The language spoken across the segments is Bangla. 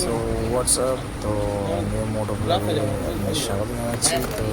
সো হোয়াটসঅ্যাপ তো নিউ মোটো ব্লগে আপনাদের স্বাগত জানাচ্ছি। তো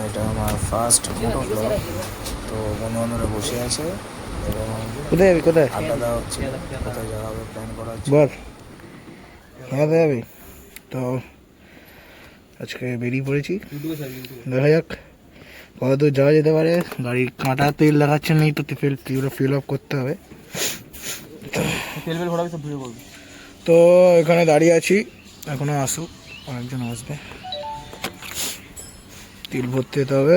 এটা আমার ফার্স্ট মোটো ব্লগ। তো বন্ধুবান্ধবরা বসে আছে এবং কোথায় যাবি? কোথায় আড্ডা দেওয়া হচ্ছে, কোথায় যাওয়া হবে প্ল্যান করা হচ্ছে। বল, কোথায় যাবি? তো আজকে বেরিয়ে পড়েছি, দেখা যাক কত দূর যাওয়া যেতে পারে। গাড়ির কাঁটা তেল দেখাচ্ছে নেই, তো ফিল আপ করতে হবে। তো এখানে দাঁড়িয়ে আছি, এখনো আসুক, অনেকজন আসবে, তেল ভরতে যেতে হবে।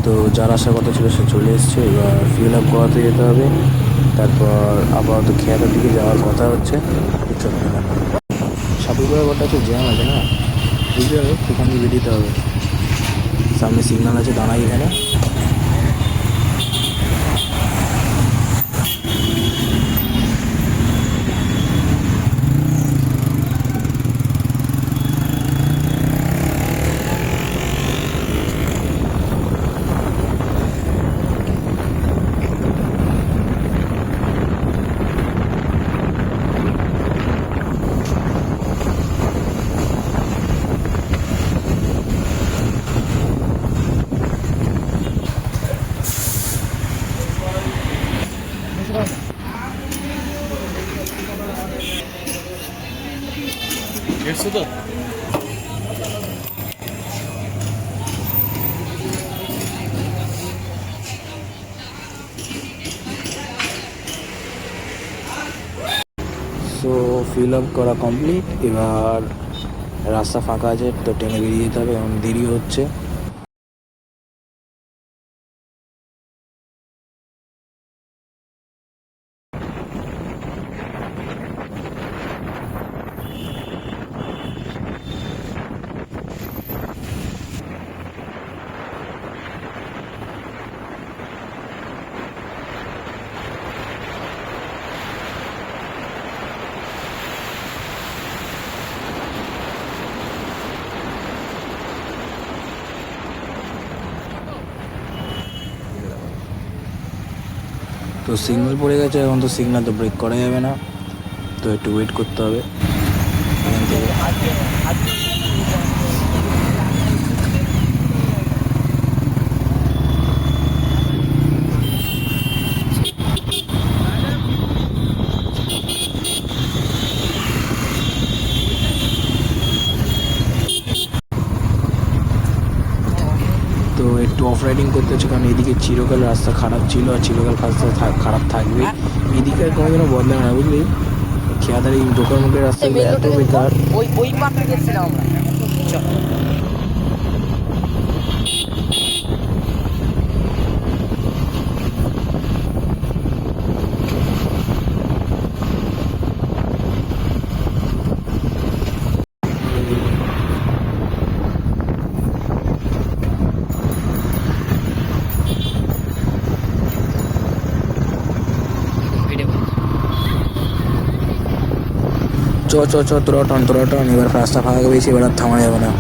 তো যার আসার কথা ছিল সে চলে এসছে, এবার ফিল আপ করাতে যেতে হবে। তারপর আপাতত খেয়াটার দিকে যাওয়ার কথা হচ্ছে। সাপুরপাড়া ঘরটা হচ্ছে জ্যাম আছে না, বুঝতে হবে, সেখান দিয়ে বেরিয়ে হবে। সামনে সিগন্যাল আছে, দাঁড়াই এখানে। তো সো ফিল আপ করা কমপ্লিট, এবার রাস্তা ফাঁকা আছে, তো ট্রেনে বেরিয়ে যেতে হবে এবং দেরি হচ্ছে। তো সিগন্যাল পড়ে গেছে, এখন তো সিগন্যাল তো ব্রেক করা যাবে না, তো একটু ওয়েট করতে হবে এখান থেকে। তো একটু অফ রাইডিং করতে হচ্ছে, কারণ এদিকে চিরকাল রাস্তা খারাপ ছিল আর চিরকাল রাস্তা খারাপ থাকবে। এদিকে আর কোনোদিনও বদলাবে না, বুঝলি। খেয়াদার এই দোকান মুখের রাস্তাগুলো এত বেকার। ওই পার্কে গেছিলাম আমরা। চ চ চ তোরা টন, এবার রাস্তা ফাঁকা পেয়েছি, এবার আর থামা যাবে না।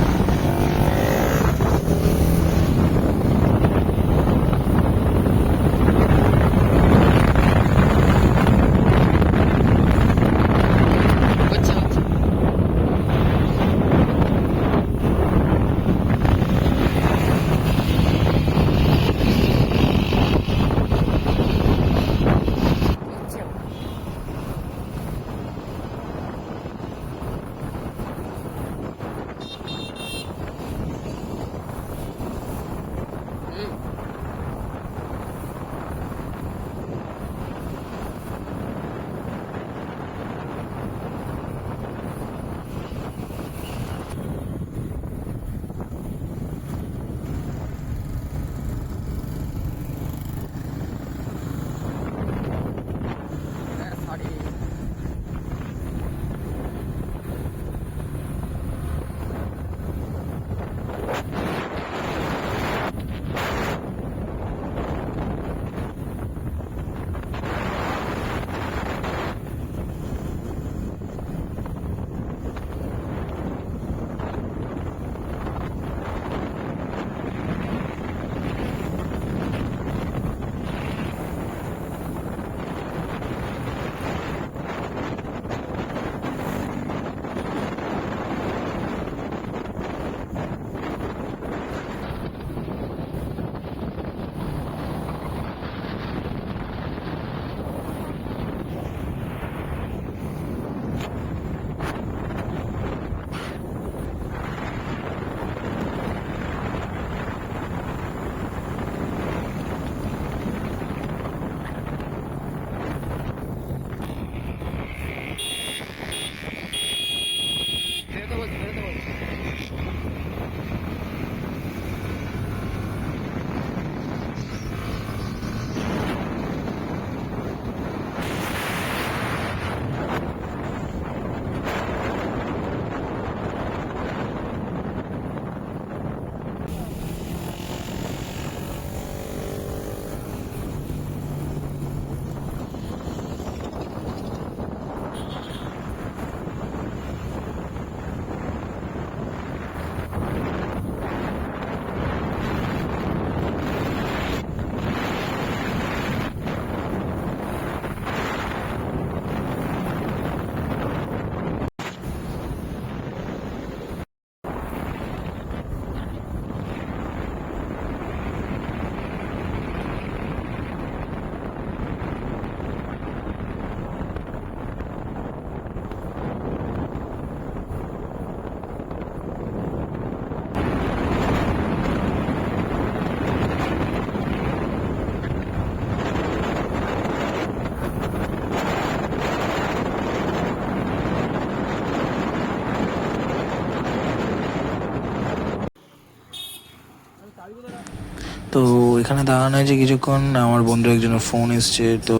তো এখানে দাঁড়ানো হয়েছে কিছুক্ষণ, আমার বন্ধু একজনের ফোন এসছে। তো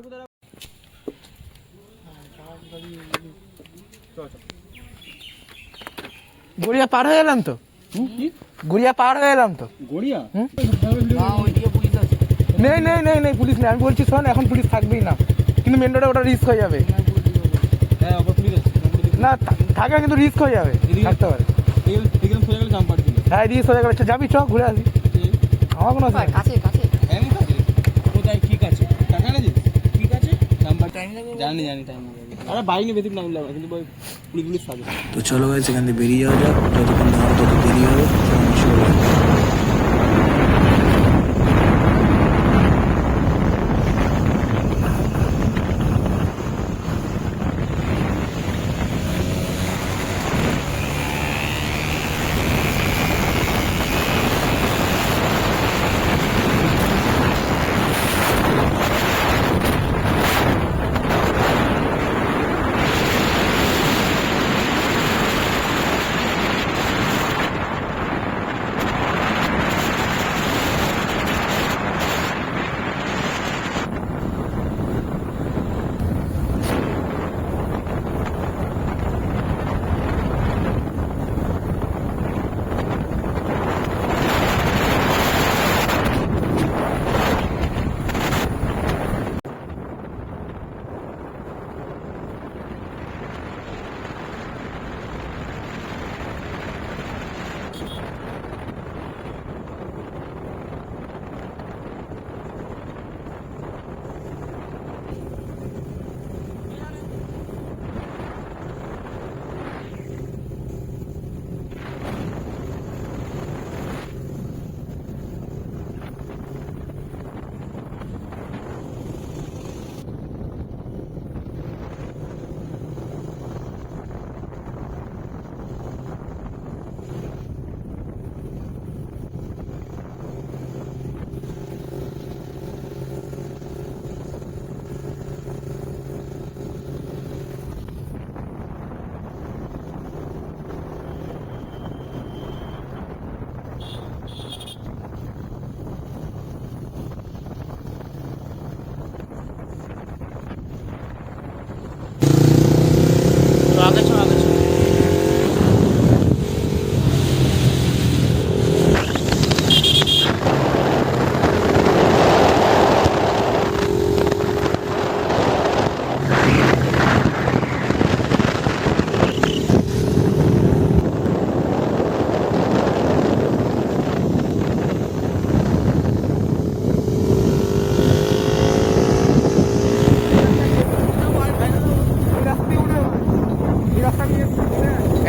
গড়িয়া পার হয়ে এলাম তো, গড়িয়া পার হয়ে এলাম তো। গড়িয়া নেই নেই নেই নেই পুলিশ নেই, আমি বলছি শোন এখন পুলিশ থাকবেই না, কিন্তু মেন রোডে ওটা রিস্ক হয়ে যাবে। হ্যাঁ আবার পুলিশ আছে না থাকে কিন্তু রিস্ক হয়ে যাবে, থাকতে পারে। এখানে সোজা গেলে জাম্পার ছিল হ্যাঁ রিস্ক হয়ে যাবে, যাবি চ ঘুরে আসি, আমার কোনো অসুবিধা নেই। কাছে কাছে এমন কাছে কোথায় ঠিক আছে টাকা না ঠিক আছে জাম্পার টাইম লাগবে জানি টাইম লাগবে। আরে বাইক নিয়ে বেশি টাইম লাগবে কিন্তু পুলিশ থাকে। তো চলো ভাই সেখান থেকে বেরিয়ে যাওয়া যাক, যতক্ষণ দাঁড়ানো তত দেরি হবে।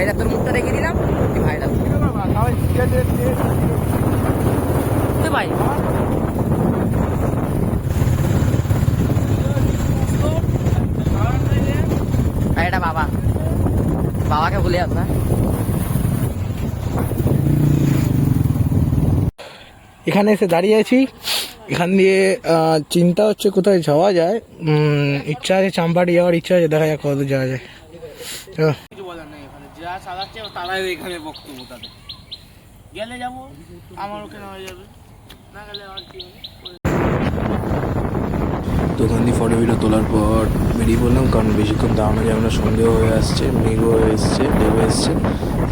এটা তোর মুখটা রেখে দিলাম ভাইরা তুই ভাই এটা বাবাকে বলে আস না। এখানে এসে দাঁড়িয়ে আছি, এখান দিয়ে চিন্তা হচ্ছে কোথায় যাওয়া যায়। ইচ্ছা আছে চাম্পাটি যাওয়ার ইচ্ছা আছে, দেখা যাক কত যাওয়া যায়। চলো। কিছু বলার নেই, এখানে যা চালাচ্ছে তারাই এখানে বক্তব্য তাদের। গেলে যাবো আমার ওখানে হয়ে যাবে, না গেলে আমার কি হবে। তো ওখান দিয়ে ফটো ভিডিও তোলার পর বেরিয়ে পড়লাম, কারণ বেশিক্ষণ দাঁড়ানো যাবে না, সন্দেহ হয়ে আসছে, মেঘও হয়ে এসছে, ঢেউ এসছে,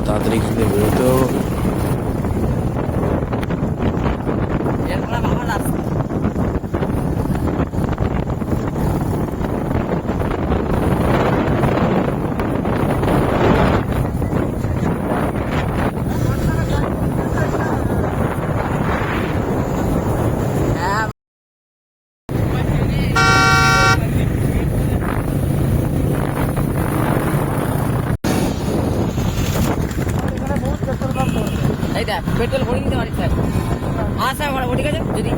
তাড়াতাড়ি এখান থেকে বেরোতেও। এরপরে বাবা রাস্তা এই দেখ পেট্রোল ভরে নিতে পারিস স্যার, আশা ভরাবো ঠিক আছে, যদি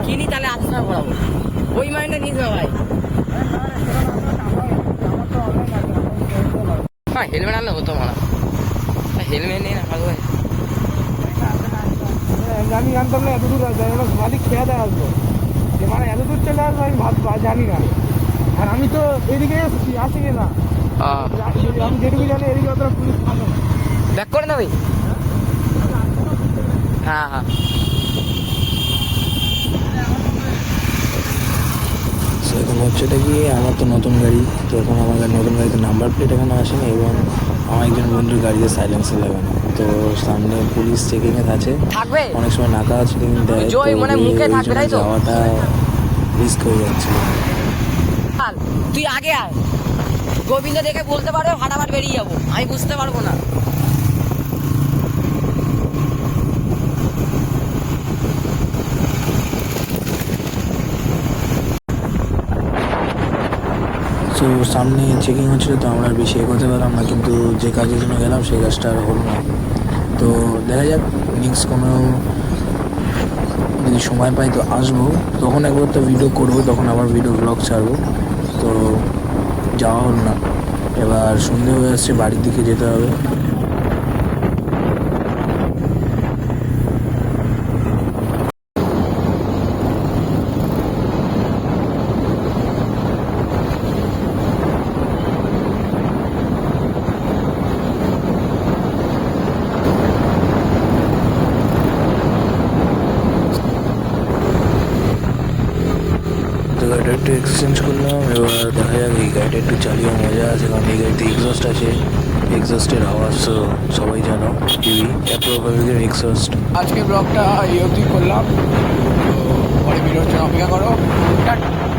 কিনি তাহলে আশা ভরাবো, ওই মাইন্ডে নিস না ভাই। হ্যাঁ হেলমেট আনলে হতো মারা, হেলমেট নেই না ভালো ভাই। আমি জানতাম না এত দূর আসবে, মালিক খেয়ে দেয় আসবো, যে মানে এত দূর চলে আসবো আমি জানি না। আর আমি তো এদিকে আসি না, আমি যেটুকু জানি এদিকে অতটা পুলিশ থাকে না। ব্যাক করে না ভাই। হ্যাঁ হ্যাঁ তো এখন হচ্ছেটা কি, আমার তো নতুন গাড়ি, তো এখন আমার নতুন গাড়িতে নাম্বার প্লেট এখানে আসেনি এবং আমার একজন বন্ধুর গাড়িতে সাইলেন্সার লাগানো। তো সামনে পুলিশ চেকিংয়ে আছে, থাকবে অনেক সময় নাকা চেকিং দেয়, তো জয় মানে মুখে এই থাকবে, জন্য তাই তো? যাওয়াটা রিস্ক হয়ে যাচ্ছিল। চল, তুই আগে আয়, গোবিন্দ দেখে বলতে পারবে ফাটাফাট বেরিয়ে যাবো, আমি বুঝতে পারবো না। তো সামনে চেকিং হচ্ছিলো, তো আমরা আর বেশি এগোতে পারলাম না, কিন্তু যে কাজের জন্য গেলাম সেই কাজটা আর হলো না। তো দেখা যাক নেক্সট কোনো যদি সময় পাই তো আসবো, তখন একবার তো ভিডিও করবো, তখন আবার ভিডিও ব্লগ ছাড়বো। তো যাওয়া হলো না, এবার সন্ধে হয়ে আসছে, বাড়ির দিকে যেতে হবে। তো গাড়িটা একটু এক্সচেঞ্জ করলাম, এবার দেখা যাক এই গাড়িটা একটু চালিয়ে মজা আছে, কারণ এই গাড়িতে এক্সস্ট আছে, এক্সস্টের আওয়াজ তো সবাই জানো, টিভি অ্যাপ্রোভাবিকের এক্সস্ট। আজকে ব্লগটা এই অবধি করলাম, তো পরে ভিডিওর জন্য অপেক্ষা করো। টাটা।